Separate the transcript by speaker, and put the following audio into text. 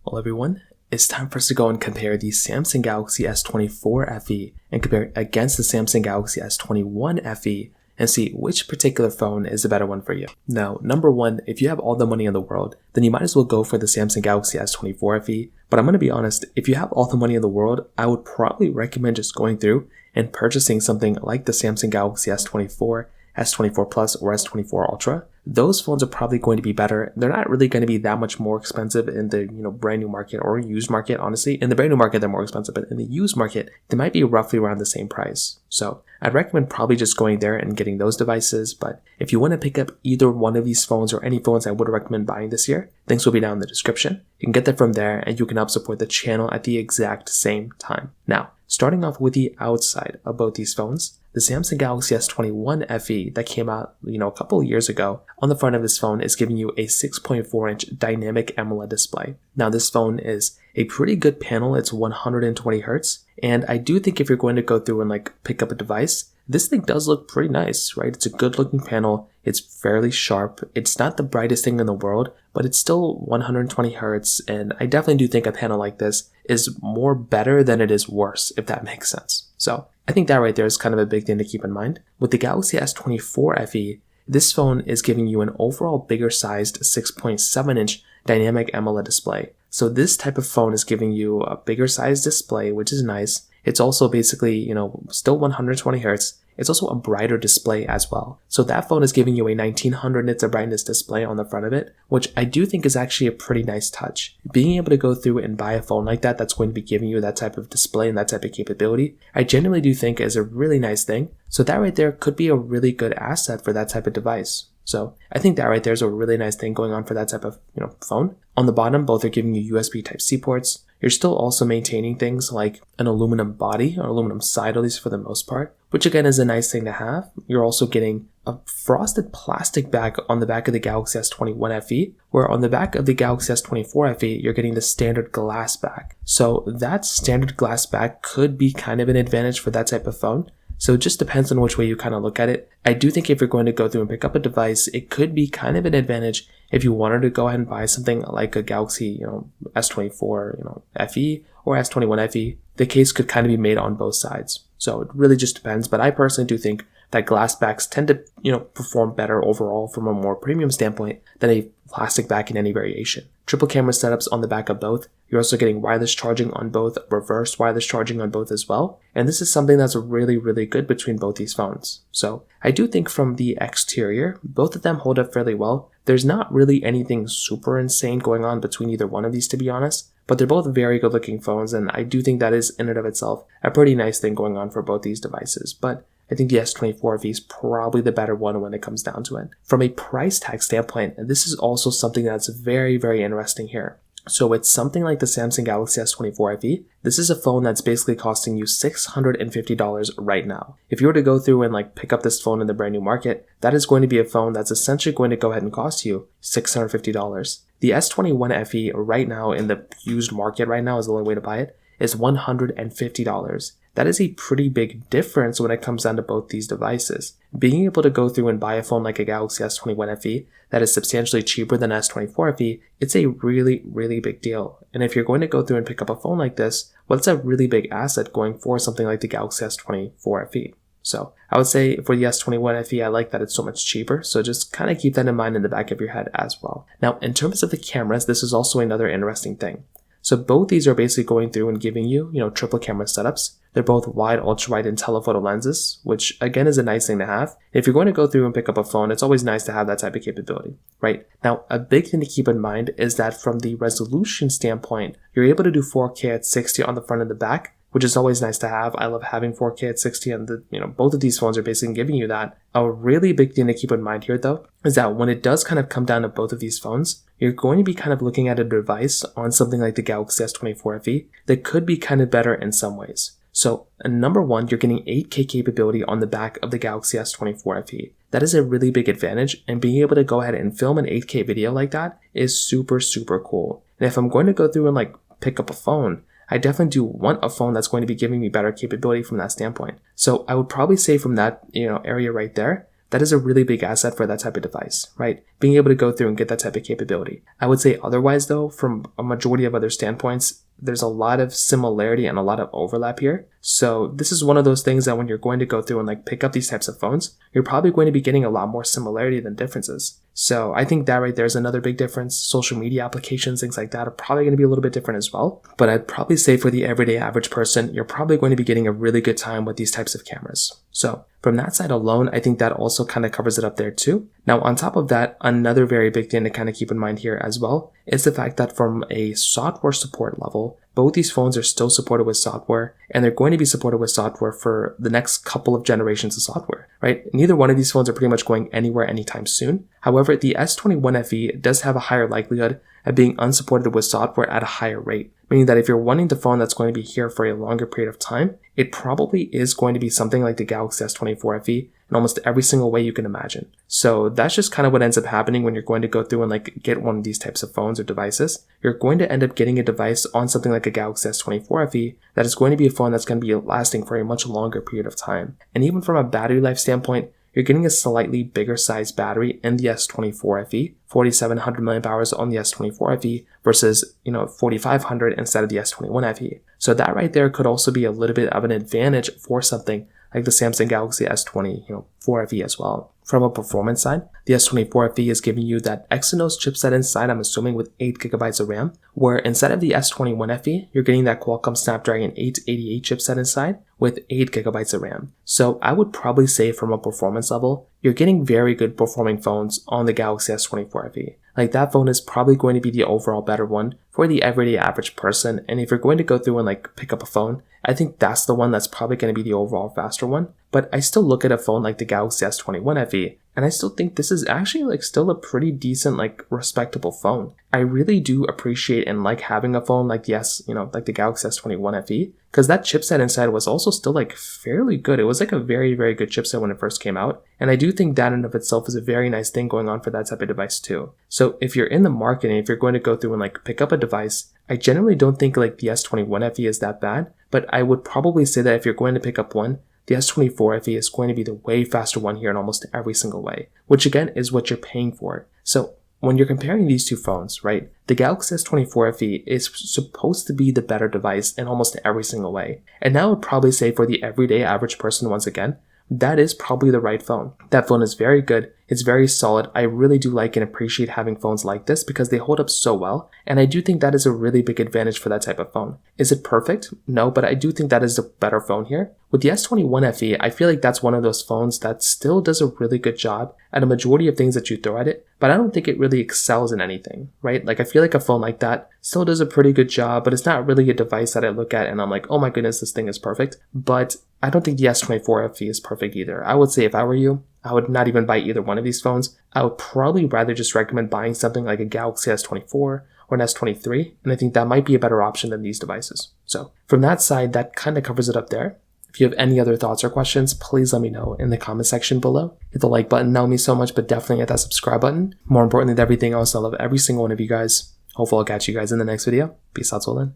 Speaker 1: Well, everyone, it's time for us to go and compare the Samsung Galaxy S24 FE and compare it against the Samsung Galaxy S21 FE and see which particular phone is the better one for you. Now, number one, if you have all the money in the world, then you might as well go for the Samsung Galaxy S24 FE. But I'm going to be honest, if you have all the money in the world, I would probably recommend just going through and purchasing something like the Samsung Galaxy S24, S24 Plus, or S24 Ultra. Those phones are probably going to be better. They're not really going to be that much more expensive in the brand new market or used market, honestly. In the brand new market, they're more expensive, but in the used market, they might be roughly around the same price. So I'd recommend probably just going there and getting those devices. But if you want to pick up either one of these phones or any phones I would recommend buying this year, links will be down in the description. You can get that from there and you can help support the channel at the exact same time. Now, starting off with the outside of both these phones, the Samsung Galaxy S21 FE that came out, a couple of years ago, on the front of this phone is giving you a 6.4-inch dynamic AMOLED display. Now, this phone is a pretty good panel. It's 120 Hz. And I do think if you're going to go through and pick up a device, this thing does look pretty nice, right? It's a good looking panel. It's fairly sharp. It's not the brightest thing in the world, but it's still 120 Hz. And I definitely do think a panel like this is more better than it is worse, if that makes sense. So I think that right there is kind of a big thing to keep in mind. With the Galaxy S24 FE, this phone is giving you an overall bigger sized 6.7-inch dynamic AMOLED display. So this type of phone is giving you a bigger sized display, which is nice. It's also basically, still 120 Hz. It's also a brighter display as well. So that phone is giving you a 1900 nits of brightness display on the front of it, which I do think is actually a pretty nice touch. Being able to go through and buy a phone like that that's going to be giving you that type of display and that type of capability, I genuinely do think is a really nice thing. So that right there could be a really good asset for that type of device. So I think that right there is a really nice thing going on for that type of phone. On the bottom, both are giving you USB Type-C ports. You're still also maintaining things like an aluminum body or aluminum side, at least for the most part, which again is a nice thing to have. You're also getting a frosted plastic back on the back of the Galaxy S21 FE, where on the back of the Galaxy S24 FE, you're getting the standard glass back. So that standard glass back could be kind of an advantage for that type of phone. So it just depends on which way you kind of look at it. I do think if you're going to go through and pick up a device, it could be kind of an advantage if you wanted to go ahead and buy something like a Galaxy, S24, FE or S21 FE. The case could kind of be made on both sides. So it really just depends. But I personally do think that glass backs tend to, perform better overall from a more premium standpoint than a plastic back in any variation. Triple camera setups on the back of both. You're also getting wireless charging on both, reverse wireless charging on both as well. And this is something that's really, really good between both these phones. So I do think from the exterior, both of them hold up fairly well. There's not really anything super insane going on between either one of these, to be honest. But they're both very good looking phones, and I do think that is in and of itself a pretty nice thing going on for both these devices. But I think the S24 FE is probably the better one when it comes down to it. From a price tag standpoint, this is also something that's very, very interesting here. So it's something like the Samsung Galaxy S24 FE. This is a phone that's basically costing you $650 right now. If you were to go through and pick up this phone in the brand new market, that is going to be a phone that's essentially going to go ahead and cost you $650. The S21 FE right now in the used market right now is the only way to buy it, is $150. That is a pretty big difference when it comes down to both these devices. Being able to go through and buy a phone like a Galaxy S21 FE that is substantially cheaper than S24 FE, it's a really, really big deal. And if you're going to go through and pick up a phone like this, well, it's a really big asset going for something like the Galaxy S24 FE. So I would say for the S21 FE, I like that it's so much cheaper. So just kind of keep that in mind in the back of your head as well. Now, in terms of the cameras, this is also another interesting thing. So both these are basically going through and giving you, triple camera setups. They're both wide, ultra-wide, and telephoto lenses, which again is a nice thing to have. If you're going to go through and pick up a phone, it's always nice to have that type of capability, right? Now, a big thing to keep in mind is that from the resolution standpoint, you're able to do 4K at 60 on the front and the back, which is always nice to have. I love having 4K at 60, and both of these phones are basically giving you that. A really big thing to keep in mind here, though, is that when it does kind of come down to both of these phones, you're going to be kind of looking at a device on something like the Galaxy S24 FE that could be kind of better in some ways. So, number one, you're getting 8K capability on the back of the Galaxy S24 FE. That is a really big advantage, and being able to go ahead and film an 8K video like that is super, super cool. And if I'm going to go through and pick up a phone, I definitely do want a phone that's going to be giving me better capability from that standpoint. So I would probably say from that area right there, that is a really big asset for that type of device, right? Being able to go through and get that type of capability. I would say otherwise though, from a majority of other standpoints, there's a lot of similarity and a lot of overlap here. So this is one of those things that when you're going to go through and like pick up these types of phones, you're probably going to be getting a lot more similarity than differences. So I think that right there is another big difference. Social media applications, things like that are probably going to be a little bit different as well. But I'd probably say for the everyday average person, you're probably going to be getting a really good time with these types of cameras. So from that side alone, I think that also kind of covers it up there too. Now, on top of that, another very big thing to kind of keep in mind here as well is the fact that from a software support level, both these phones are still supported with software, and they're going to be supported with software for the next couple of generations of software, right? Neither one of these phones are pretty much going anywhere anytime soon. However, the S21 FE does have a higher likelihood of being unsupported with software at a higher rate, meaning that if you're wanting the phone that's going to be here for a longer period of time, it probably is going to be something like the Galaxy S24 FE in almost every single way you can imagine. So that's just kind of what ends up happening when you're going to go through and like get one of these types of phones or devices. You're going to end up getting a device on something like a Galaxy S24 FE that is going to be a phone that's going to be lasting for a much longer period of time. And even from a battery life standpoint, you're getting a slightly bigger size battery in the S24 FE, 4,700 milliamp hours on the S24 FE versus, 4,500 instead of the S21 FE. So that right there could also be a little bit of an advantage for something like the Samsung Galaxy S24 FE as well. From a performance side, the S24 FE is giving you that Exynos chipset inside, I'm assuming with 8GB of RAM, where instead of the S21 FE, you're getting that Qualcomm Snapdragon 888 chipset inside with 8GB of RAM. So I would probably say from a performance level, you're getting very good performing phones on the Galaxy S24 FE. Like that phone is probably going to be the overall better one for the everyday average person. And if you're going to go through and like pick up a phone, I think that's the one that's probably going to be the overall faster one. But I still look at a phone like the Galaxy S21 FE, and I still think this is actually like still a pretty decent, like respectable phone. I really do appreciate and like having a phone like the like the Galaxy S21 FE, because that chipset inside was also still like fairly good. It was like a very, very good chipset when it first came out. And I do think that in of itself is a very nice thing going on for that type of device too. So if you're in the market and if you're going to go through and like pick up a device, I generally don't think like the S21 FE is that bad, but I would probably say that if you're going to pick up one, the S24 FE is going to be the way faster one here in almost every single way, which again is what you're paying for. So when you're comparing these two phones, right, the Galaxy S24 FE is supposed to be the better device in almost every single way. And now I would probably say for the everyday average person, once again, that is probably the right phone. That phone is very good. It's very solid. I really do like and appreciate having phones like this because they hold up so well. And I do think that is a really big advantage for that type of phone. Is it perfect? No, but I do think that is a better phone here. With the S21 FE, I feel like that's one of those phones that still does a really good job at a majority of things that you throw at it, but I don't think it really excels in anything, right? Like I feel like a phone like that still does a pretty good job, but it's not really a device that I look at and I'm like, oh my goodness, this thing is perfect. But I don't think the S24 FE is perfect either. I would say if I were you, I would not even buy either one of these phones. I would probably rather just recommend buying something like a Galaxy S24 or an S23, and I think that might be a better option than these devices. So from that side, that kind of covers it up there. If you have any other thoughts or questions, please let me know in the comment section below. Hit the like button, that would mean so much, but definitely hit that subscribe button. More importantly than everything else, I love every single one of you guys. Hopefully I'll catch you guys in the next video. Peace out till then.